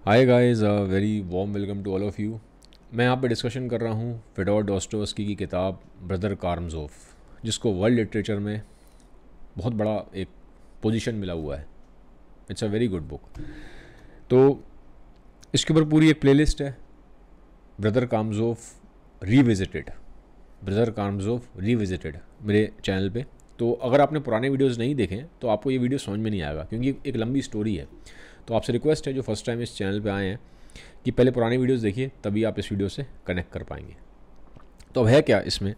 Hi guys, very warm welcome to all of you. मैं यहाँ पे डिस्कशन कर रहा हूँ फिडोर डॉस्टोवस्की की किताब ब्रदर कारामज़ोव, जिसको वर्ल्ड लिटरेचर में बहुत बड़ा एक पोजीशन मिला हुआ है। It's a very good book. तो इसके ऊपर पूरी एक प्लेलिस्ट है, ब्रदर कारामज़ोव रीविजिटेड, ब्रदर कारामज़ोव रीविजिटेड, मेरे चैनल पे। तो अगर आपने पुराने वीडियोस नहीं देखे तो आपको ये वीडियो समझ में नहीं आएगा, क्योंकि एक लंबी स्टोरी है। तो आपसे रिक्वेस्ट है जो फर्स्ट टाइम इस चैनल पे आए हैं कि पहले पुराने वीडियोस देखिए, तभी आप इस वीडियो से कनेक्ट कर पाएंगे। तो अब है क्या इसमें,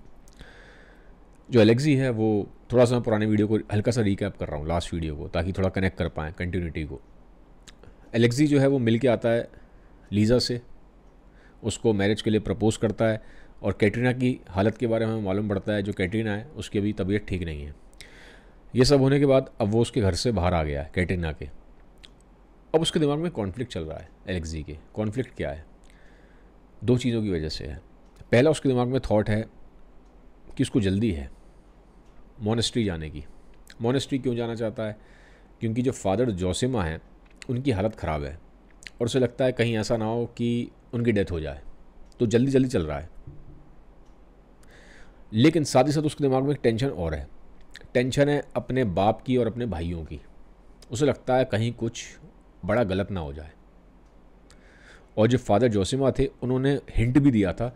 जो एलेक्सी है वो थोड़ा सा पुराने वीडियो को हल्का सा रिकैप कर रहा हूँ, लास्ट वीडियो को, ताकि थोड़ा कनेक्ट कर पाएँ कंटिन्यूटी को। एलेक्सी जो है वो मिल के आता है लीज़ा से, उसको मैरिज के लिए प्रपोज़ करता है, और कैटरीना की हालत के बारे में मालूम पड़ता है। जो कैटरीना है उसकी अभी तबीयत ठीक नहीं है। ये सब होने के बाद अब वो उसके घर से बाहर आ गया है कैटरीना के। अब उसके दिमाग में कॉन्फ्लिक्ट चल रहा है एलेक्सी के। कॉन्फ्लिक्ट क्या है? दो चीज़ों की वजह से है। पहला, उसके दिमाग में थॉट है कि उसको जल्दी है मोनेस्ट्री जाने की। मोनेस्ट्री क्यों जाना चाहता है? क्योंकि जो फादर जोसिमा हैं उनकी हालत ख़राब है, और उसे लगता है कहीं ऐसा ना हो कि उनकी डेथ हो जाए, तो जल्दी जल्दी चल रहा है। लेकिन साथ ही साथ उसके दिमाग में एक टेंशन और है। टेंशन है अपने बाप की और अपने भाइयों की। उसे लगता है कहीं कुछ बड़ा गलत ना हो जाए। और जो फादर जोसिमा थे उन्होंने हिंट भी दिया था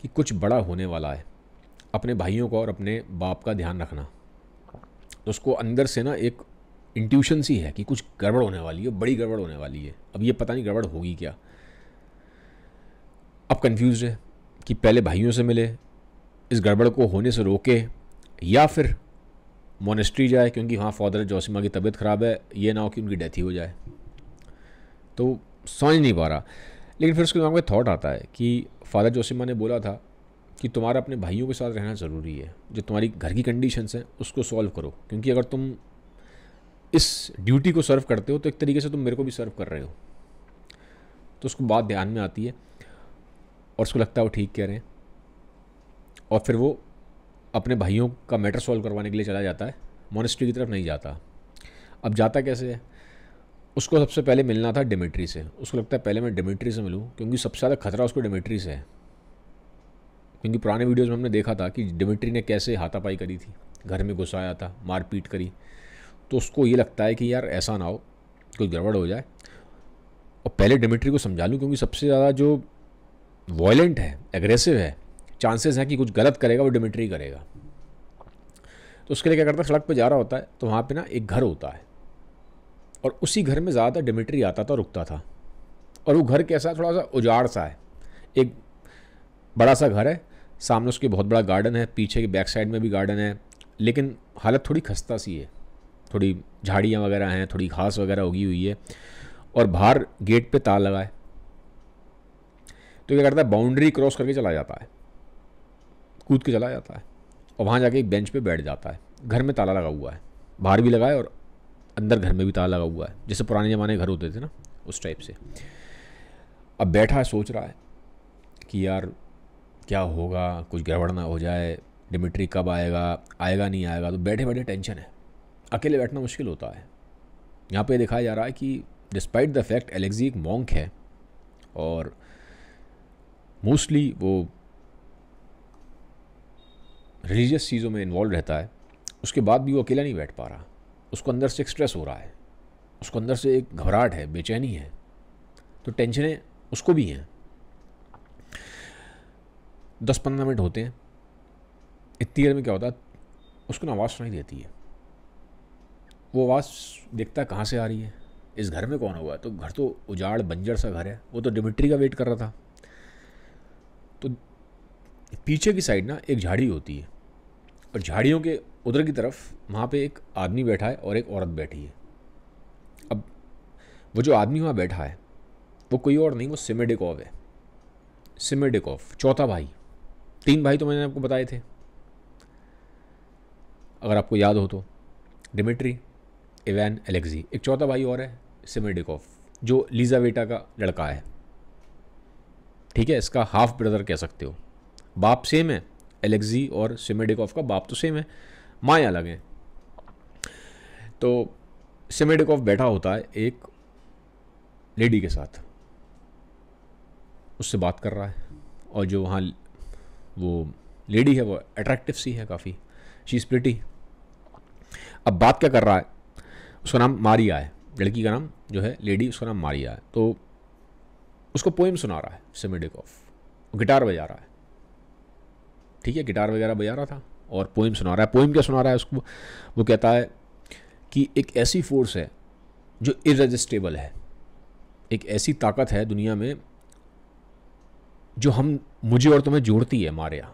कि कुछ बड़ा होने वाला है, अपने भाइयों का और अपने बाप का ध्यान रखना। तो उसको अंदर से ना एक इंट्यूशन सी है कि कुछ गड़बड़ होने वाली है, बड़ी गड़बड़ होने वाली है। अब ये पता नहीं गड़बड़ होगी क्या। अब कंफ्यूज है कि पहले भाइयों से मिले, इस गड़बड़ को होने से रोके, या फिर मोनेस्ट्री जाए, क्योंकि वहाँ फादर जोसिमा की तबीयत ख़राब है, ये ना हो कि उनकी डेथ ही हो जाए। तो समझ नहीं पा रहा। लेकिन फिर उसके दिमाग में थॉट आता है कि फादर जोसिमा ने बोला था कि तुम्हारा अपने भाइयों के साथ रहना ज़रूरी है। जो तुम्हारी घर की कंडीशंस हैं उसको सॉल्व करो, क्योंकि अगर तुम इस ड्यूटी को सर्व करते हो तो एक तरीके से तुम मेरे को भी सर्व कर रहे हो। तो उसको बात ध्यान में आती है और उसको लगता है वो ठीक कह रहे हैं, और फिर वो अपने भाइयों का मैटर सॉल्व करवाने के लिए चला जाता है। मोनेस्ट्री की तरफ नहीं जाता। अब जाता कैसे है? उसको सबसे पहले मिलना था डिमिट्री से। उसको लगता है पहले मैं डिमिट्री से मिलूं, क्योंकि सबसे ज़्यादा खतरा उसको डिमिट्री से है। क्योंकि पुराने वीडियोस में हमने देखा था कि डिमिट्री ने कैसे हाथापाई करी थी, घर में घुसाया था, मारपीट करी। तो उसको ये लगता है कि यार ऐसा ना हो कोई गड़बड़ हो जाए, और पहले डिमिट्री को समझा लूँ, क्योंकि सबसे ज़्यादा जो वॉयलेंट है, एग्रेसिव है, चांसेस हैं कि कुछ गलत करेगा वो डिमिट्री करेगा। तो उसके लिए क्या करता है, सड़क पर जा रहा होता है तो वहाँ पर ना एक घर होता है, और उसी घर में ज़्यादातर डिमिट्री आता था, रुकता था। और वो घर कैसा, थोड़ा सा उजाड़ सा है। एक बड़ा सा घर है, सामने उसके बहुत बड़ा गार्डन है, पीछे की बैक साइड में भी गार्डन है, लेकिन हालत थोड़ी खस्ता सी है। थोड़ी झाड़ियाँ वगैरह हैं, थोड़ी घास वगैरह उगी हुई है, और बाहर गेट पे ताला लगा है। तो क्या करता है, बाउंड्री क्रॉस करके चला जाता है, कूद के चला जाता है, और वहाँ जाके एक बेंच पे बैठ जाता है। घर में ताला लगा हुआ है, बाहर भी लगा है और अंदर घर में भी ताला लगा हुआ है, जैसे पुराने ज़माने घर होते थे ना, उस टाइप से। अब बैठा है, सोच रहा है कि यार क्या होगा, कुछ गड़बड़ ना हो जाए, डिमिट्री कब आएगा, आएगा नहीं आएगा। तो बैठे बैठे टेंशन है। अकेले बैठना मुश्किल होता है। यहाँ पे दिखाया जा रहा है कि डिस्पाइट द फैक्ट एलेक्सी एक मॉन्क है, और मोस्टली वो रिलीजियस चीज़ों में इन्वॉल्व रहता है, उसके बाद भी वो अकेला नहीं बैठ पा रहा। उसको अंदर से एक स्ट्रेस हो रहा है, उसको अंदर से एक घबराहट है, बेचैनी है। तो टेंशनें उसको भी हैं। 10-15 मिनट होते हैं। इतनी देर में क्या होता है, उसको ना आवाज़ सुनाई देती है। वो आवाज़ देखता है कहाँ से आ रही है, इस घर में कौन हुआ है। तो घर तो उजाड़ बंजर सा घर है, वो तो डिमिट्री का वेट कर रहा था। तो पीछे की साइड ना एक झाड़ी होती है, और झाड़ियों के उधर की तरफ वहाँ पे एक आदमी बैठा है और एक औरत बैठी है। अब वो जो आदमी वहाँ बैठा है वो कोई और नहीं, वो सिमेडिकोव है। सिमेडिकोव चौथा भाई। 3 भाई तो मैंने आपको बताए थे, अगर आपको याद हो तो, डिमिट्री, इवान, एलेक्सी। एक चौथा भाई और है, सिमेडिकोव, जो लीजावेटा का लड़का है। ठीक है, इसका हाफ ब्रदर कह सकते हो। बाप सेम है, एलेक्सी और सिमेडिकोव का बाप तो सेम है, माँ अलग है। तो सिमेडिकोव बैठा होता है एक लेडी के साथ, उससे बात कर रहा है, और जो वहाँ वो लेडी है वो अट्रैक्टिव सी है काफ़ी, शी इज़ प्रिटी। अब बात क्या कर रहा है, उसका नाम मारिया है, लड़की का नाम जो है लेडी, उसका नाम मारिया है। तो उसको पोएम सुना रहा है सेमेडिकोफ, गिटार बजा रहा है, ठीक है, गिटार वगैरह बजा रहा था और पोएम सुना रहा है। पोएम क्या सुना रहा है उसको, वो कहता है कि एक ऐसी फोर्स है जो इररेजिस्टेबल है, एक ऐसी ताकत है दुनिया में जो मुझे और तुम्हें जोड़ती है मारिया,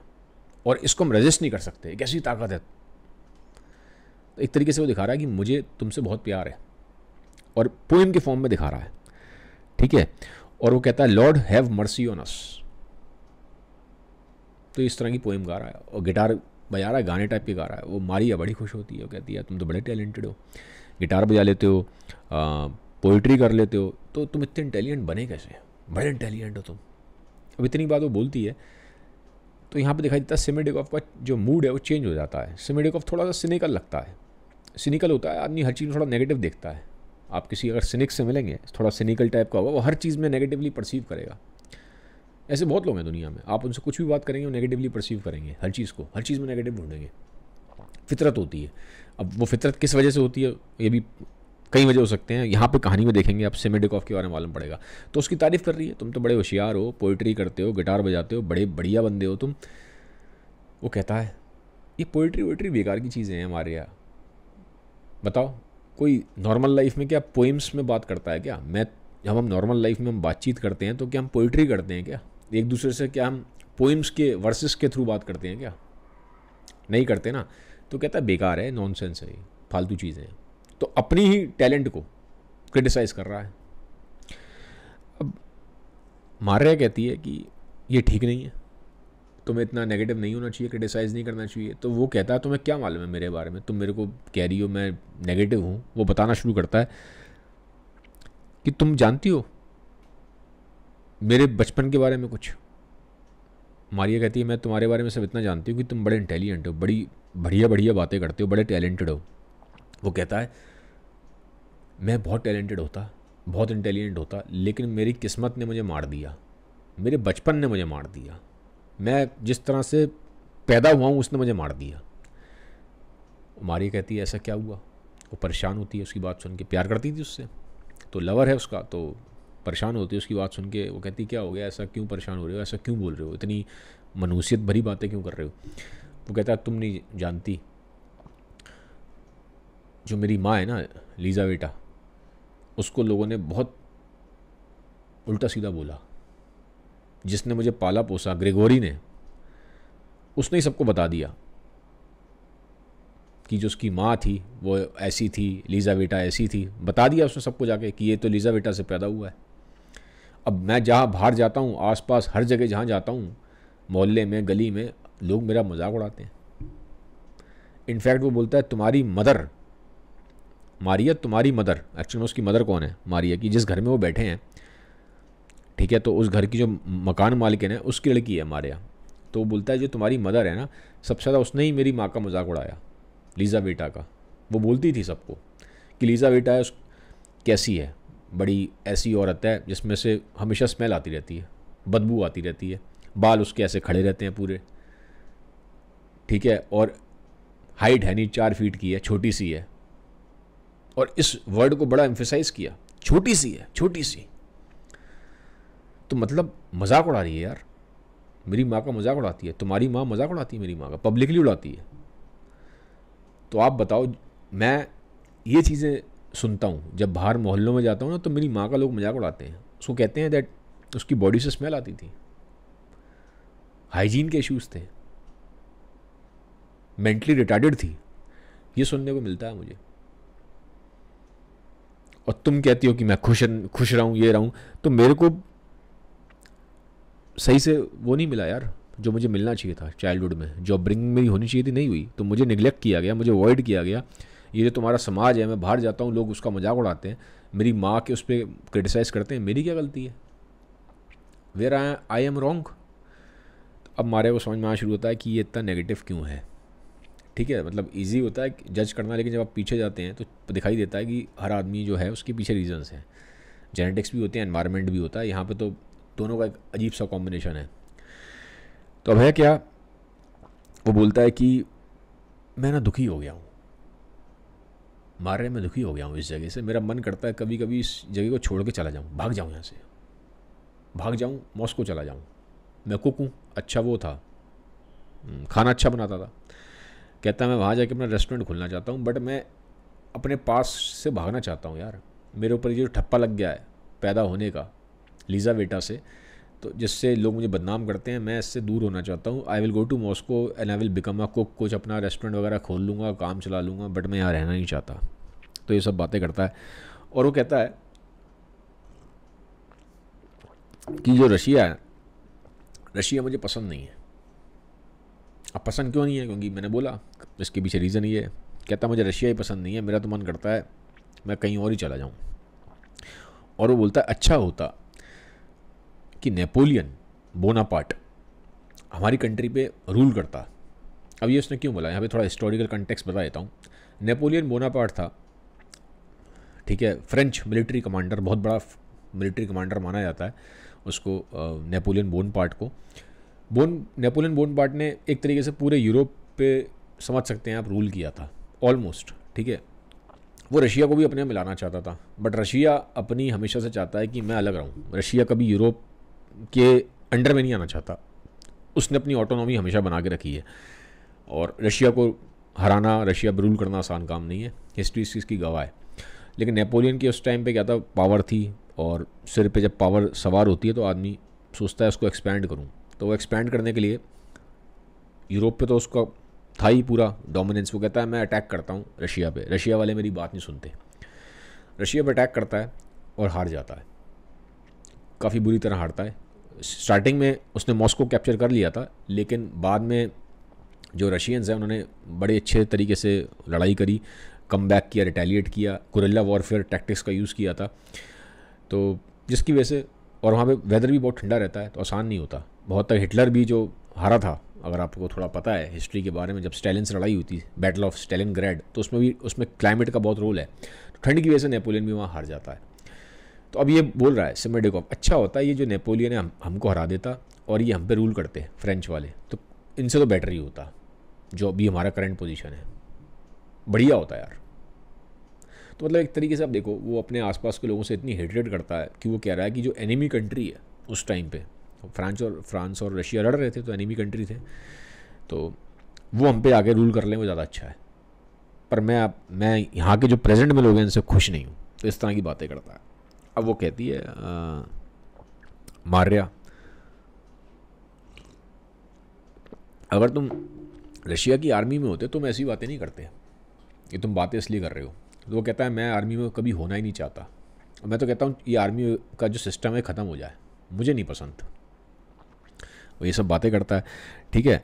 और इसको हम रेजिस्ट नहीं कर सकते, एक ऐसी ताकत है। तो एक तरीके से वो दिखा रहा है कि मुझे तुमसे बहुत प्यार है, और पोएम के फॉर्म में दिखा रहा है, ठीक है। और वो कहता है Lord have mercy on us. तो इस तरह की पोएम गा रहा है और गिटार बजा रहा है, गाने टाइप के गा रहा है। वो मारिया बड़ी खुश होती है, वो कहती है तुम तो बड़े टैलेंटेड हो, गिटार बजा लेते हो, पोइट्री कर लेते हो, तो तुम इतने इंटेलिजेंट बने कैसे, बड़े इंटेलिजेंट हो तुम। अब इतनी बात वो बोलती है तो यहाँ पे दिखाई देता है सेमेडिकोफ का जो मूड है वो चेंज हो जाता है। सेमेडिकोफ थोड़ा सा सिनिकल लगता है, सिनिकल होता है आदमी, हर चीज़ में थोड़ा नेगेटिव देखता है। आप किसी अगर सिनिक से मिलेंगे, थोड़ा सिनिकल टाइप का होगा, वो हर चीज़ में नेगेटिवली परसीव करेगा। ऐसे बहुत लोग हैं दुनिया में, आप उनसे कुछ भी बात करेंगे वो नेगेटिवली परसीव करेंगे, हर चीज़ को, हर चीज़ में नेगेटिव ढूंढेंगे। फितरत होती है। अब वो फितरत किस वजह से होती है, ये भी कई वजह हो सकते हैं, यहाँ पे कहानी में देखेंगे, आप सेमेडिकोफ के बारे में मालूम पड़ेगा। तो उसकी तारीफ़ कर रही है, तुम तो बड़े होशियार हो, पोइट्री करते हो, गिटार बजाते हो, बड़े बढ़िया बंदे हो तुम। वो कहता है ये पोइट्री वोइट्री बेकार की चीज़ें हैं हमारे यहाँ, बताओ कोई नॉर्मल लाइफ में क्या पोइम्स में बात करता है क्या? जब हम नॉर्मल लाइफ में हम बातचीत करते हैं तो क्या हम पोइट्री करते हैं क्या एक दूसरे से, क्या हम पोइम्स के वर्सेस के थ्रू बात करते हैं क्या? नहीं करते ना। तो कहता है बेकार है, नॉनसेंस है, फालतू चीज़ें हैं। तो अपनी ही टैलेंट को क्रिटिसाइज़ कर रहा है। अब मारिया कहती है कि ये ठीक नहीं है, तुम्हें इतना नेगेटिव नहीं होना चाहिए, क्रिटिसाइज़ नहीं करना चाहिए। तो वो कहता है तुम्हें क्या मालूम है मेरे बारे में, तुम मेरे को कह रही हो मैं नेगेटिव हूँ। वो बताना शुरू करता है कि तुम जानती हो मेरे बचपन के बारे में कुछ। मारिया कहती है मैं तुम्हारे बारे में सब इतना जानती हूँ कि तुम बड़े इंटेलिजेंट हो, बड़ी बढ़िया बढ़िया बातें करते हो, बड़े टैलेंटेड हो। वो कहता है मैं बहुत टैलेंटेड होता, बहुत इंटेलिजेंट होता, लेकिन मेरी किस्मत ने मुझे मार दिया, मेरे बचपन ने मुझे मार दिया, मैं जिस तरह से पैदा हुआ हूँ उसने मुझे मार दिया। मारिया कहती है ऐसा क्या हुआ? वो परेशान होती है उसकी बात सुन के, प्यार करती थी उससे, तो लवर है उसका, तो परेशान होती है उसकी बात सुन के। वो कहती क्या हो गया, ऐसा क्यों परेशान हो रहे हो, ऐसा क्यों बोल रहे हो, इतनी मनुष्यत भरी बातें क्यों कर रहे हो? वो कहता है तुम नहीं जानती, जो मेरी माँ है ना लीज़ावेटा, उसको लोगों ने बहुत उल्टा सीधा बोला। जिसने मुझे पाला पोसा, ग्रेगोरी ने, उसने ही सबको बता दिया कि जो उसकी माँ थी वो ऐसी थी, लीज़ावेटा ऐसी थी, बता दिया उसने सबको जाके कि ये तो लीज़ावेटा से पैदा हुआ है। अब मैं जहाँ बाहर जाता हूँ, आसपास हर जगह जहाँ जाता हूँ, मोहल्ले में, गली में, लोग मेरा मजाक उड़ाते हैं। इनफैक्ट वो बोलता है तुम्हारी मदर, मारिया तुम्हारी मदर, एक्चुअली में उसकी मदर कौन है, मारिया की, जिस घर में वो बैठे हैं, ठीक है, तो उस घर की जो मकान मालिकिन है उसकी लड़की है मारिया। तो वो बोलता है जो तुम्हारी मदर है ना, सबसे ज़्यादा उसने ही मेरी माँ का मजाक उड़ाया, लीज़ावेटा का। वो बोलती थी सबको कि लीज़ावेटा है, कैसी है, बड़ी ऐसी औरत है जिसमें से हमेशा स्मेल आती रहती है, बदबू आती रहती है, बाल उसके ऐसे खड़े रहते हैं पूरे, ठीक है, और हाइट है नहीं, 4 फीट की है, छोटी सी है। और इस वर्ड को बड़ा एम्फेसाइज किया, छोटी सी है, छोटी सी। तो मतलब मजाक उड़ा रही है यार, मेरी माँ का मजाक उड़ाती है। तुम्हारी माँ मजाक उड़ाती है मेरी माँ का, पब्लिकली उड़ाती है। तो आप बताओ, मैं ये चीज़ें सुनता हूँ जब बाहर मोहल्लों में जाता हूँ ना, तो मेरी माँ का लोग मजाक उड़ाते हैं। उसको कहते हैं दैट उसकी बॉडी से स्मेल आती थी, हाइजीन के इश्यूज थे, मेंटली रिटार्डेड थी। ये सुनने को मिलता है मुझे। और तुम कहती हो कि मैं खुश रहूँ, ये रहूँ। तो मेरे को सही से वो नहीं मिला यार जो मुझे मिलना चाहिए था चाइल्डहुड में, जो अपब्रिंगिंग मेरी होनी चाहिए थी नहीं हुई। तो मुझे निगलेक्ट किया गया, मुझे अवॉइड किया गया। ये जो तुम्हारा समाज है, मैं बाहर जाता हूँ लोग उसका मजाक उड़ाते हैं, मेरी माँ के उस पर क्रिटिसाइज़ करते हैं, मेरी क्या गलती है, वेयर आई एम रॉन्ग। अब मारे को समझ में आना शुरू होता है कि ये इतना नेगेटिव क्यों है। ठीक है, मतलब इजी होता है जज करना, लेकिन जब आप पीछे जाते हैं तो दिखाई देता है कि हर आदमी जो है उसके पीछे रीजंस हैं। जेनेटिक्स भी होते हैं, एनवायरनमेंट भी होता है। यहाँ पे तो दोनों का एक अजीब सा कॉम्बिनेशन है। तो अब है क्या, वो बोलता है कि मैं ना दुखी हो गया हूँ, मारे मैं दुखी हो गया हूँ इस जगह से, मेरा मन करता है कभी कभी इस जगह को छोड़ के चला जाऊँ, भाग जाऊँ यहाँ से, भाग जाऊँ, मॉस्को चला जाऊँ। मैं कुक हूँ, अच्छा वो था, खाना अच्छा बनाता था। कहता है मैं वहाँ जाके अपना रेस्टोरेंट खोलना चाहता हूँ, बट मैं अपने पास से भागना चाहता हूँ यार। मेरे ऊपर ये जो ठप्पा लग गया है पैदा होने का लीज़ा बेटा से, तो जिससे लोग मुझे बदनाम करते हैं, मैं इससे दूर होना चाहता हूँ। I will go to Moscow and I will become a cook, कुछ अपना रेस्टोरेंट वगैरह खोल लूँगा, काम चला लूँगा, बट मैं यहाँ रहना नहीं चाहता। तो ये सब बातें करता है। और वो कहता है कि जो रशिया है, रशिया मुझे पसंद नहीं है। अब पसंद क्यों नहीं है, क्योंकि मैंने बोला इसके पीछे रीज़न ये है। कहता मुझे रशिया ही पसंद नहीं है, मेरा तो मन करता है मैं कहीं और ही चला जाऊँ। और वो बोलता है अच्छा होता कि नेपोलियन बोनापार्ट हमारी कंट्री पे रूल करता। अब ये उसने क्यों बोला, यहाँ पे थोड़ा हिस्टोरिकल कंटेक्स्ट बता देता हूँ। नेपोलियन बोनापार्ट था, ठीक है, फ्रेंच मिलिट्री कमांडर, बहुत बड़ा मिलिट्री कमांडर माना जाता है उसको, नेपोलियन बोनापार्ट को। नेपोलियन बोनापार्ट ने एक तरीके से पूरे यूरोप पे समझ सकते हैं आप रूल किया था ऑलमोस्ट, ठीक है। वो रशिया को भी अपने में मिलाना चाहता था, बट रशिया अपनी हमेशा से चाहता है कि मैं अलग रहूँ। रशिया कभी यूरोप के अंडर में नहीं आना चाहता, उसने अपनी ऑटोनॉमी हमेशा बना के रखी है। और रशिया को हराना, रशिया पर रूल करना आसान काम नहीं है, हिस्ट्री इस चीज़ की गवाह है। लेकिन नेपोलियन की उस टाइम पे क्या था, पावर थी, और सिर पे जब पावर सवार होती है तो आदमी सोचता है उसको एक्सपैंड करूँ। तो वो एक्सपैंड करने के लिए यूरोप पे तो उसका था ही पूरा डोमिनेंस। वो कहता है मैं अटैक करता हूँ रशिया पे, रशिया वाले मेरी बात नहीं सुनते। रशिया पे अटैक करता है और हार जाता है, काफ़ी बुरी तरह हारता है। स्टार्टिंग में उसने मॉस्को कैप्चर कर लिया था, लेकिन बाद में जो रशियंस हैं उन्होंने बड़े अच्छे तरीके से लड़ाई करी, कम बैक किया, रिटेलिएट किया, गुरिल्ला वॉरफेयर टैक्टिक्स का यूज़ किया था। तो जिसकी वजह से, और वहाँ पे वेदर भी बहुत ठंडा रहता है तो आसान नहीं होता। बहुत तक हिटलर भी जो हारा था, अगर आपको थोड़ा पता है हिस्ट्री के बारे में, जब स्टालिन से लड़ाई हुई थी, बैटल ऑफ स्टालिनग्राड, तो उसमें क्लाइमेट का बहुत रोल है। तो ठंड की वजह से नेपोलियन भी वहाँ हार जाता है। तो अब ये बोल रहा है सिमेडेकोव, अच्छा होता है ये जो नेपोलियन है हमको हरा देता और ये हम पे रूल करते हैं फ्रेंच वाले, तो इनसे तो बेटर ही होता जो अभी हमारा करंट पोजीशन है, बढ़िया होता है यार। तो मतलब एक तरीके से आप देखो, वो अपने आसपास के लोगों से इतनी हेट्रेड करता है कि वो कह रहा है कि जो एनिमी कंट्री है उस टाइम पे, फ्रांस और रशिया लड़ रहे थे तो एनिमी कंट्री थे, तो वो हम पे आगे रूल कर लें वो ज़्यादा अच्छा है। पर मैं यहाँ के जो प्रेजेंट में लोग हैं इनसे खुश नहीं हूँ। तो इस तरह की बातें करता है। अब वो कहती है मार्या, अगर तुम रशिया की आर्मी में होते तुम ऐसी बातें नहीं करते, ये तुम बातें इसलिए कर रहे हो। तो वो कहता है मैं आर्मी में कभी होना ही नहीं चाहता। और मैं तो कहता हूँ ये आर्मी का जो सिस्टम है ख़त्म हो जाए, मुझे नहीं पसंद। वो ये सब बातें करता है, ठीक है।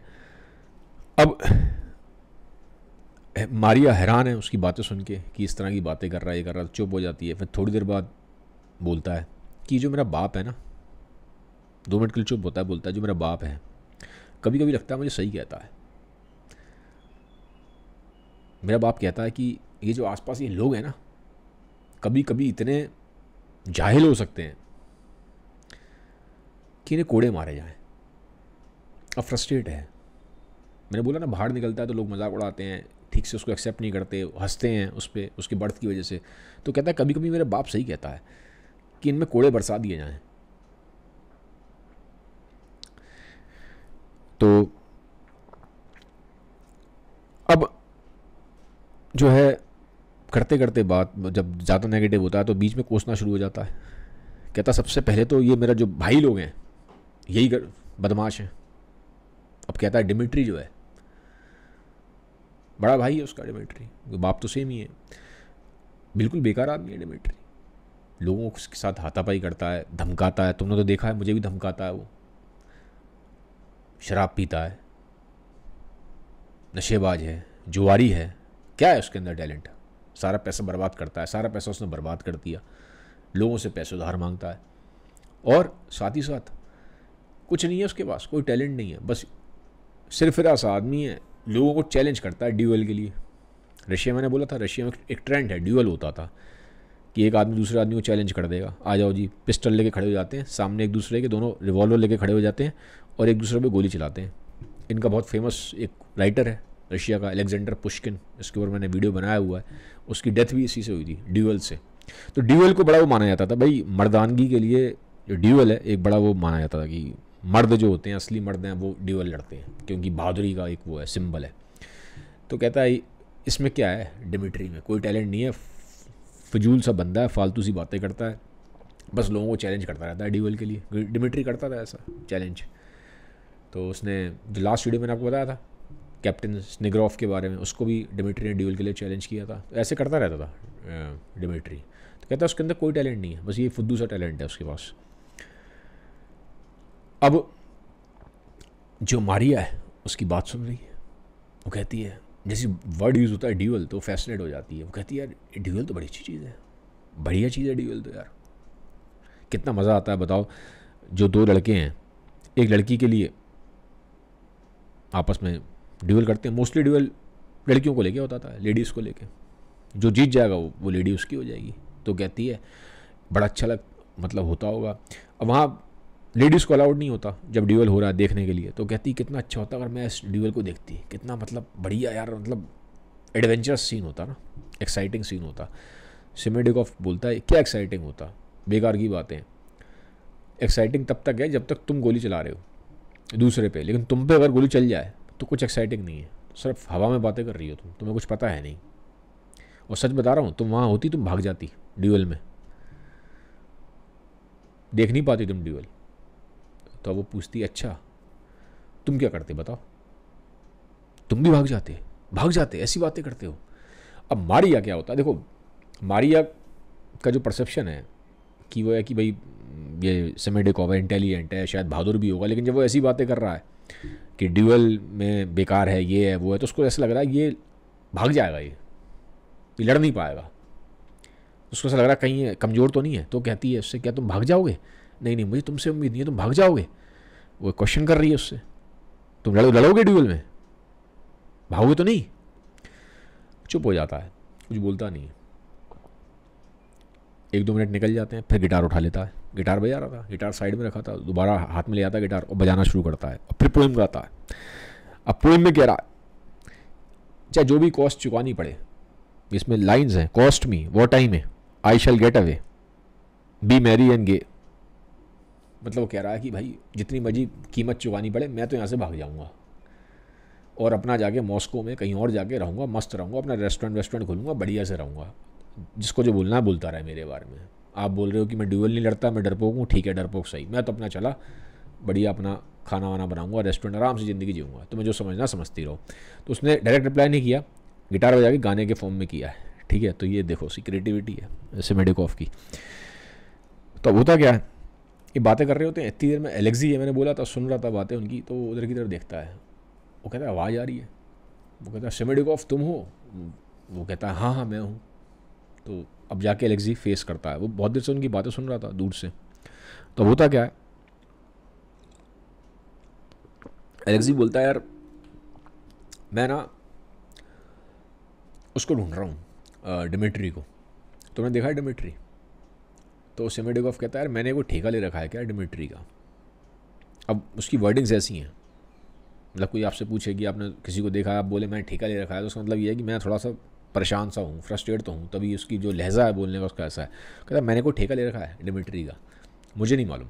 अब मारिया हैरान है उसकी बातें सुन के कि इस तरह की बातें कर रहा है, ये कर रहा है, चुप हो जाती है। फिर थोड़ी देर बाद बोलता है कि जो मेरा बाप है ना, 2 मिनट के लिए चुप होता है, बोलता है जो मेरा बाप है कभी कभी लगता है मुझे सही कहता है। मेरा बाप कहता है कि ये जो आसपास ये लोग हैं ना, कभी कभी इतने जाहिल हो सकते हैं कि इन्हें कोड़े मारे जाएं। अब फ्रस्ट्रेट है, मैंने बोला ना बाहर निकलता है तो लोग मजाक उड़ाते हैं, ठीक से उसको एक्सेप्ट नहीं करते, हंसते हैं उस पर, उसकी बर्थ की वजह से। तो कहता है कभी कभी मेरे बाप सही कहता है कि इनमें कोड़े बरसा दिए जाएं। तो अब जो है करते करते बात जब ज़्यादा नेगेटिव होता है तो बीच में कोसना शुरू हो जाता है। कहता सबसे पहले तो ये मेरा जो भाई लोग हैं यही बदमाश हैं। अब कहता है डिमिट्री जो है बड़ा भाई है उसका, डिमिट्री बाप तो सेम ही है, बिल्कुल बेकार आदमी है डिमिट्री, लोगों के साथ हाथापाई करता है, धमकाता है, तुमने तो देखा है, मुझे भी धमकाता है, वो शराब पीता है, नशेबाज है, जुआरी है, क्या है उसके अंदर टैलेंट, सारा पैसा बर्बाद करता है, सारा पैसा उसने बर्बाद कर दिया, लोगों से पैसे उधार मांगता है, और साथ ही साथ कुछ नहीं है उसके पास, कोई टैलेंट नहीं है, बस सिरफिराज आदमी है, लोगों को चैलेंज करता है ड्यूअल के लिए। रशिया मैंने बोला था, रशिया में एक ट्रेंड है, ड्यूअल होता था कि एक आदमी दूसरे आदमी को चैलेंज कर देगा, आ जाओ जी, पिस्टल लेके खड़े हो जाते हैं सामने एक दूसरे के, दोनों रिवॉल्वर लेके खड़े हो जाते हैं और एक दूसरे पे गोली चलाते हैं। इनका बहुत फेमस एक राइटर है रशिया का, अलेक्जेंडर पुश्किन, इसके ऊपर मैंने वीडियो बनाया हुआ है। उसकी डेथ भी इसी से हुई थी, ड्यूअल से। तो ड्यूअल को बड़ा वो माना जाता था भाई, मर्दानगी के लिए जो ड्यूअल है एक बड़ा वो माना जाता था कि मर्द जो होते हैं, असली मर्द हैं, वो ड्यूअल लड़ते हैं, क्योंकि बहादुरी का एक वो है, सिंबल है। तो कहता है इसमें क्या है, डिमिट्री में कोई टैलेंट नहीं है, फजूल सा बंदा है, फालतू सी बातें करता है, बस लोगों को चैलेंज करता रहता है ड्यूअल के लिए। डिमिट्री करता था ऐसा चैलेंज। तो उसने जो लास्ट वीडियो मैंने आपको बताया था कैप्टन स्निग्रॉफ के बारे में, उसको भी डिमिट्री ने ड्यूअल के लिए चैलेंज किया था। तो ऐसे करता रहता था डिमिट्री। तो कहता है उसके अंदर कोई टैलेंट नहीं है, बस ये फुद्दू सा टैलेंट है उसके पास। अब जो मारिया है उसकी बात सुन रही है, वो कहती है, जैसे वर्ड यूज़ होता है ड्यूअल, तो फैसिनेट हो जाती है। वो कहती है यार ड्यूअल तो बड़ी अच्छी चीज़ है, बढ़िया चीज़ है ड्यूअल तो यार, कितना मज़ा आता है बताओ। जो दो लड़के हैं, एक लड़की के लिए आपस में ड्यूअल करते हैं, मोस्टली ड्यूअल लड़कियों को लेके होता था, लेडीज़ को लेके, जो जीत जाएगा वो लेडी उसकी हो जाएगी। तो कहती है बड़ा अच्छा मतलब होता होगा। अब वहाँ लेडीज़ को अलाउड नहीं होता जब ड्यूअल हो रहा है देखने के लिए। तो कहती कितना अच्छा होता अगर मैं इस ड्यूअल को देखती, कितना मतलब बढ़िया यार, मतलब एडवेंचरस सीन होता ना, एक्साइटिंग सीन होता। सिमेडिकोफ बोलता है क्या एक्साइटिंग होता, बेकार की बातें। एक्साइटिंग तब तक है जब तक तुम गोली चला रहे हो दूसरे पे, लेकिन तुम पे अगर गोली चल जाए तो कुछ एक्साइटिंग नहीं है, सिर्फ हवा में बातें कर रही हो तुम, तुम्हें कुछ पता है नहीं। और सच बता रहा हूँ, तुम वहाँ होती तुम भाग जाती ड्यूअल में, देख नहीं पाती तुम ड्यूअल। तो वो पूछती अच्छा तुम क्या करते बताओ, तुम भी भाग जाते ऐसी बातें करते हो। अब मारिया क्या होता है, देखो मारिया का जो परसेप्शन है कि वो है कि भाई ये सिमेडिकोव है, इंटेलिजेंट है, शायद बहादुर भी होगा, लेकिन जब वो ऐसी बातें कर रहा है कि ड्यूअल में बेकार है, ये है वो है, तो उसको ऐसा लग रहा है ये भाग जाएगा, ये लड़ नहीं पाएगा। उसको ऐसा लग रहा है कहीं ये कमज़ोर तो नहीं है। तो कहती है उससे क्या तुम भाग जाओगे, नहीं मुझे तुमसे उम्मीद नहीं है, तुम भाग जाओगे। वो क्वेश्चन कर रही है उससे, तुम लड़ोगे ड्यूअल में, भागोगे तो नहीं। चुप हो जाता है, कुछ बोलता नहीं है। 1-2 मिनट निकल जाते हैं, फिर गिटार उठा लेता है, गिटार बजा रहा था, गिटार साइड में रखा था, दोबारा हाथ में ले आता है गिटार और बजाना शुरू करता है। फिर पोएम गाता है। अब पोएम में कह रहा है चाहे जो भी कॉस्ट चुकानी पड़े, इसमें लाइंस हैं, कॉस्ट मी वो टाइम है, I shall get away, be merry and gay. मतलब वो कह रहा है कि भाई जितनी मर्जी कीमत चुकानी पड़े, मैं तो यहाँ से भाग जाऊँगा और अपना जाके मॉस्को में कहीं और जाके रहूँगा, मस्त रहूँगा, अपना रेस्टोरेंट खोलूँगा, बढ़िया से रहूँगा, जिसको जो बोलना है बोलता रहा है मेरे बारे में। आप बोल रहे हो कि मैं ड्यूअल नहीं लड़ता, मैं डरपोक हूँ, ठीक है डरपोक सही, मैं तो अपना चला बढ़िया अपना खाना वाना बनाऊँगा, रेस्टोरेंट आराम से ज़िंदगी जीऊँगा, तुम्हें जो समझना समझती रहो। तो उसने डायरेक्ट रिप्लाई नहीं किया, गिटार बजा के गाने के फॉर्म में किया है, ठीक है। तो ये देखो सी क्रिएटिविटी है सिमेडिकोफ की। तो अब होता क्या है, ये बातें कर रहे होते हैं, इतनी देर में एलेक्सी है, मैंने बोला था, सुन रहा था बातें उनकी। तो वो उधर की तरफ देखता है, वो कहता है आवाज़ आ रही है, वो कहता है सिमेडिकोफ तुम हो, वो कहता है हाँ मैं हूँ। तो अब जाके एलेक्सी फेस करता है, वो बहुत देर से उनकी बातें सुन रहा था दूर से। तो होता क्या है, एलेक्सी बोलता है यार मैं ना उसको ढूंढ रहा हूँ, डिमिट्री को, तुमने देखा है डिमिट्री? तो सिमेडिकोफ कहता है यार मैंने कोई ठेका ले रखा है क्या डिमिट्री का। अब उसकी वर्डिंग्स ऐसी हैं, मतलब कोई आपसे पूछे कि आपने किसी को देखा है, आप बोले मैंने ठेका ले रखा है, तो उसका मतलब ये है कि मैं थोड़ा सा परेशान सा हूँ, फ्रस्ट्रेट तो हूँ, तभी उसकी जो लहजा है बोलने का उसका ऐसा है। कहता है मैंने कोई ठेका ले रखा है डिमिट्री का, मुझे नहीं मालूम।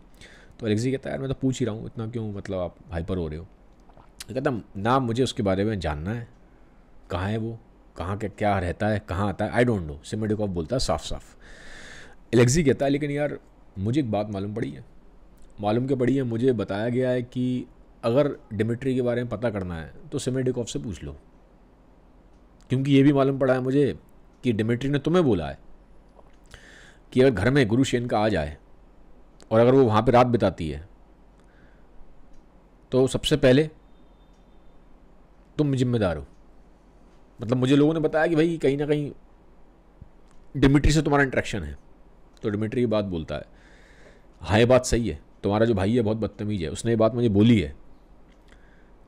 तो एलेक्सी कहता है यार मैं तो पूछ ही रहा हूँ, इतना क्यों मतलब आप हाइपर हो रहे हो। कहता ना मुझे उसके बारे में जानना है, कहाँ है वो, कहाँ क्या रहता है, कहाँ आता है, आई डोंट नो। सिमेडिकोफ बोलता है साफ साफ। एलेक्सी कहता है लेकिन यार मुझे एक बात मालूम पड़ी है, मालूम क्या पड़ी है, मुझे बताया गया है कि अगर डिमिट्री के बारे में पता करना है तो सिमेडिकोफ से पूछ लो, क्योंकि ये भी मालूम पड़ा है मुझे कि डिमिट्री ने तुम्हें बोला है कि अगर घर में गुरुशेन का आ जाए और अगर वो वहाँ पे रात बिताती है तो सबसे पहले तुम जिम्मेदार हो। मतलब मुझे लोगों ने बताया कि भाई कहीं ना कहीं डिमिट्री से तुम्हारा इंटरेक्शन है। तो डिमिट्री ये बात बोलता है हाँ ये बात सही है, तुम्हारा जो भाई है बहुत बदतमीज है, उसने ये बात मुझे बोली है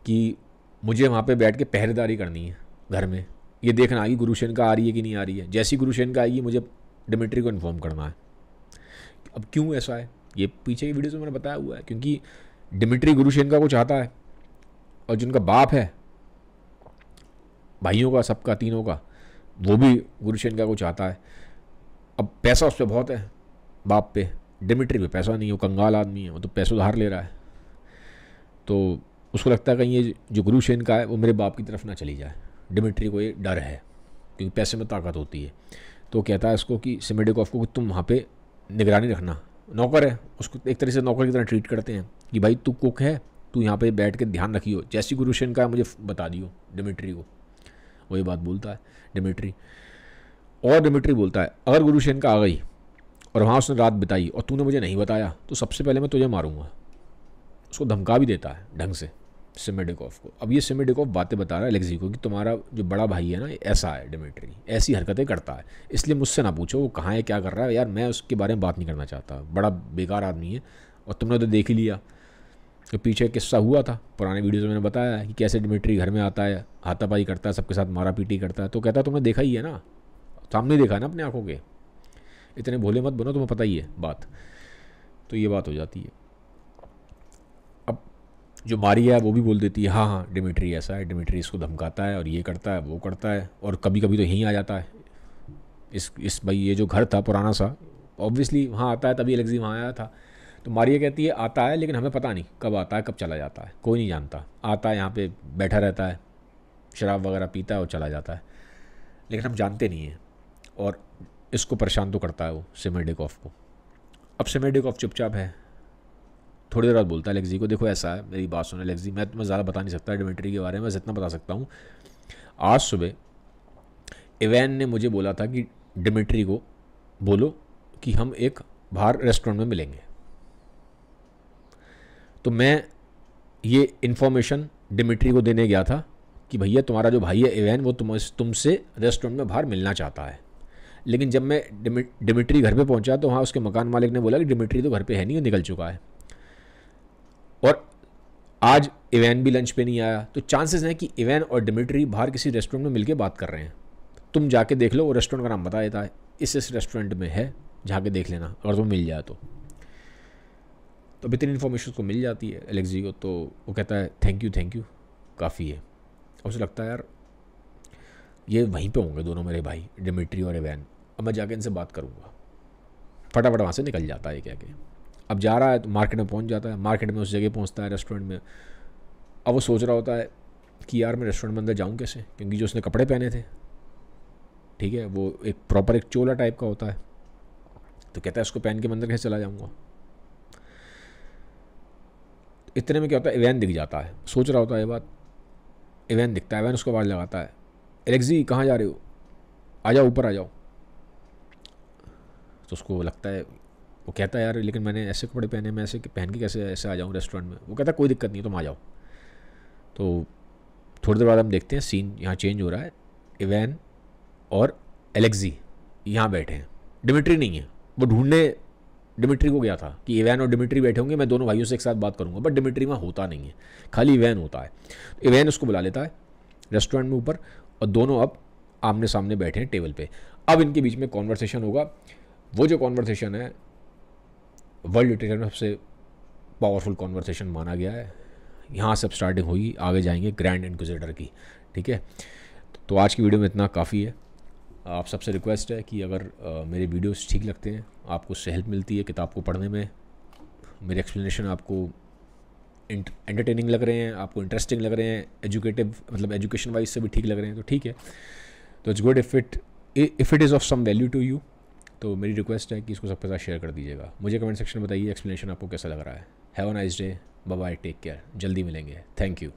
कि मुझे वहाँ पे बैठ के पहरेदारी करनी है घर में, ये देखना कि गुरुशेन का आ रही है कि नहीं आ रही है, जैसी गुरुशेन का आएगी मुझे डिमिट्री को इन्फॉर्म करना है। अब क्यों ऐसा है, ये पीछे की वीडियो में मैंने बताया हुआ है, क्योंकि डिमिट्री गुरुशेनका को चाहता है और जिनका बाप है भाइयों का, सबका, तीनों का, वो भी गुरुशेनका को चाहता है। अब पैसा उस पर बहुत है बाप पे, डिमिट्री पे पैसा नहीं है, वो कंगाल आदमी है, वो तो पैसा उधार ले रहा है। तो उसको लगता है कहीं ये जो गुरुशेनका है वो मेरे बाप की तरफ ना चली जाए। डिमिट्री को ये डर है क्योंकि पैसे में ताकत होती है। तो कहता है इसको कि सिमेडिकोफ को, तुम वहाँ पे निगरानी रखना, नौकर है, उसको एक तरह से नौकर की तरह ट्रीट करते हैं कि भाई तू कुक है, तू यहाँ पे बैठ के ध्यान रखियो, जैसी गुरुशेनका है मुझे बता दियो डिमिट्री को। वही बात बोलता है डिमिट्री। और डिमिट्री बोलता है अगर गुरुशेनका आ गई और वहाँ उसने रात बिताई और तूने मुझे नहीं बताया तो सबसे पहले मैं तुझे मारूंगा। उसको धमका भी देता है ढंग से सिमेडिकोफ को। अब ये सिमेडिकोफ बातें बता रहा है एलेक्सी को कि तुम्हारा जो बड़ा भाई है ना, ऐसा है डिमिट्री, ऐसी हरकतें करता है, इसलिए मुझसे ना पूछो वो कहाँ है, क्या कर रहा है। यार मैं उसके बारे में बात नहीं करना चाहता, बड़ा बेकार आदमी है। और तुमने तो देख ही लिया कि पीछे किस्सा हुआ था, पुराने वीडियोज़ में मैंने बताया कि कैसे डिमिट्री घर में आता है, हाथापाई करता है, सबके साथ मारा पीटी करता है। तो कहता है तुमने देखा ही है ना, सामने देखा है ना अपने आंखों के, इतने भोले मत बनो, तुम्हें पता ही है बात। तो ये बात हो जाती है। अब जो मारिया है वो भी बोल देती है हाँ हाँ डिमिट्री ऐसा है, डिमिट्री इसको धमकाता है और ये करता है वो करता है, और कभी कभी तो यहीं आ जाता है। इस भाई ये जो घर था पुराना सा, ऑब्वियसली वहाँ आता है, तभी एलेक्सी वहाँ आया था। तो मारिया कहती है आता है लेकिन हमें पता नहीं कब आता है कब चला जाता है, कोई नहीं जानता। आता है यहाँ पे बैठा रहता है, शराब वगैरह पीता है और चला जाता है, लेकिन हम जानते नहीं हैं। और इसको परेशान तो करता है वो सिमेडिकोफ को। अब सिमेडिकोफ चुपचाप है। थोड़ी देर बाद बोलता है एलेक्सी को, देखो ऐसा है, मेरी बात सुनो एलेक्सी, मैं तुम्हें ज़्यादा बता नहीं सकता डिमिट्री के बारे में, बस इतना बता सकता हूँ, आज सुबह इवैन ने मुझे बोला था कि डिमिट्री को बोलो कि हम एक बाहर रेस्टोरेंट में मिलेंगे। तो मैं ये इन्फॉर्मेशन डिमिट्री को देने गया था कि भैया तुम्हारा जो भाई है इवैन वो तुमसे रेस्टोरेंट में बाहर मिलना चाहता है। लेकिन जब मैं डिमिट्री घर पे पहुंचा तो वहाँ उसके मकान मालिक ने बोला कि डिमिट्री तो घर पे है नहीं, वो निकल चुका है। और आज इवैन भी लंच पे नहीं आया, तो चांसेस हैं कि इवैन और डिमिट्री बाहर किसी रेस्टोरेंट में मिलके बात कर रहे हैं। तुम जाके देख लो, वो रेस्टोरेंट का नाम बता देता है, इस रेस्टोरेंट में है, जाके देख लेना अगर तुम्हें मिल जाए तो। अब इतनी इन्फॉर्मेशन को मिल जाती है एलेक्सी को, तो वो कहता है थैंक यू काफ़ी है। और उसे लगता है यार ये वहीं पे होंगे दोनों मेरे भाई डिमिट्री और इवैन, अब मैं जाके इनसे बात करूँगा। फटाफट वहाँ से निकल जाता है कह के। अब जा रहा है तो मार्केट में पहुँच जाता है, मार्केट में उस जगह पहुँचता है रेस्टोरेंट में। अब वो सोच रहा होता है कि यार मैं रेस्टोरेंट में अंदर जाऊँ कैसे, क्योंकि जो उसने कपड़े पहने थे, ठीक है, वो एक प्रॉपर एक चोला टाइप का होता है। तो कहता है उसको पहन के मैं अंदर कैसे चला जाऊँगा। इतने में क्या होता है, इवैन दिख जाता है, सोच रहा होता है ये बात, इवैन दिखता है, इवैन उसको आवाज़ लगाता है, एलेक्सी कहाँ जा रहे हो, आ जाओ ऊपर आ जाओ। तो उसको लगता है, वो कहता है यार लेकिन मैंने ऐसे कपड़े पहने, मैं ऐसे पहन के कैसे ऐसे आ जाऊँ रेस्टोरेंट में। वो कहता है कोई दिक्कत नहीं, तुम आ जाओ। तो थोड़ी देर बाद हम देखते हैं सीन यहाँ चेंज हो रहा है, इवैन और एलेक्सी यहाँ बैठे हैं, डिमिट्री नहीं है। वो ढूंढने डिमिट्री को गया था कि इवैन और डिमिट्री बैठे होंगे, मैं दोनों भाइयों से एक साथ बात करूंगा, बट डिमिट्री वहाँ होता नहीं है, खाली इवैन होता है। इवैन उसको बुला लेता है रेस्टोरेंट में ऊपर, और दोनों अब आमने सामने बैठे हैं टेबल पे। अब इनके बीच में कॉन्वर्सेशन होगा। वो जो कॉन्वर्सेशन है वर्ल्ड लिटरेचर में सबसे पावरफुल कॉन्वर्सेशन माना गया है। यहाँ से अब स्टार्टिंग होगी, आगे जाएंगे ग्रैंड इंक्विजिटर की, ठीक है। तो आज की वीडियो में इतना काफ़ी है। आप सबसे रिक्वेस्ट है कि अगर मेरे वीडियोस ठीक लगते हैं, आपको उससे हेल्प मिलती है किताब को पढ़ने में, मेरे एक्सप्लेनेशन आपको एंटरटेनिंग लग रहे हैं, आपको इंटरेस्टिंग लग रहे हैं, एजुकेटिव मतलब एजुकेशन वाइज से भी ठीक लग रहे हैं, तो ठीक है, तो it's good if it is of some value to you. तो मेरी रिक्वेस्ट है कि इसको सबके साथ शेयर कर दीजिएगा। मुझे कमेंट सेक्शन में बताइए एक्सप्लेनेशन आपको कैसा लग रहा है। Have a nice day, bye bye, take care, जल्दी मिलेंगे, थैंक यू।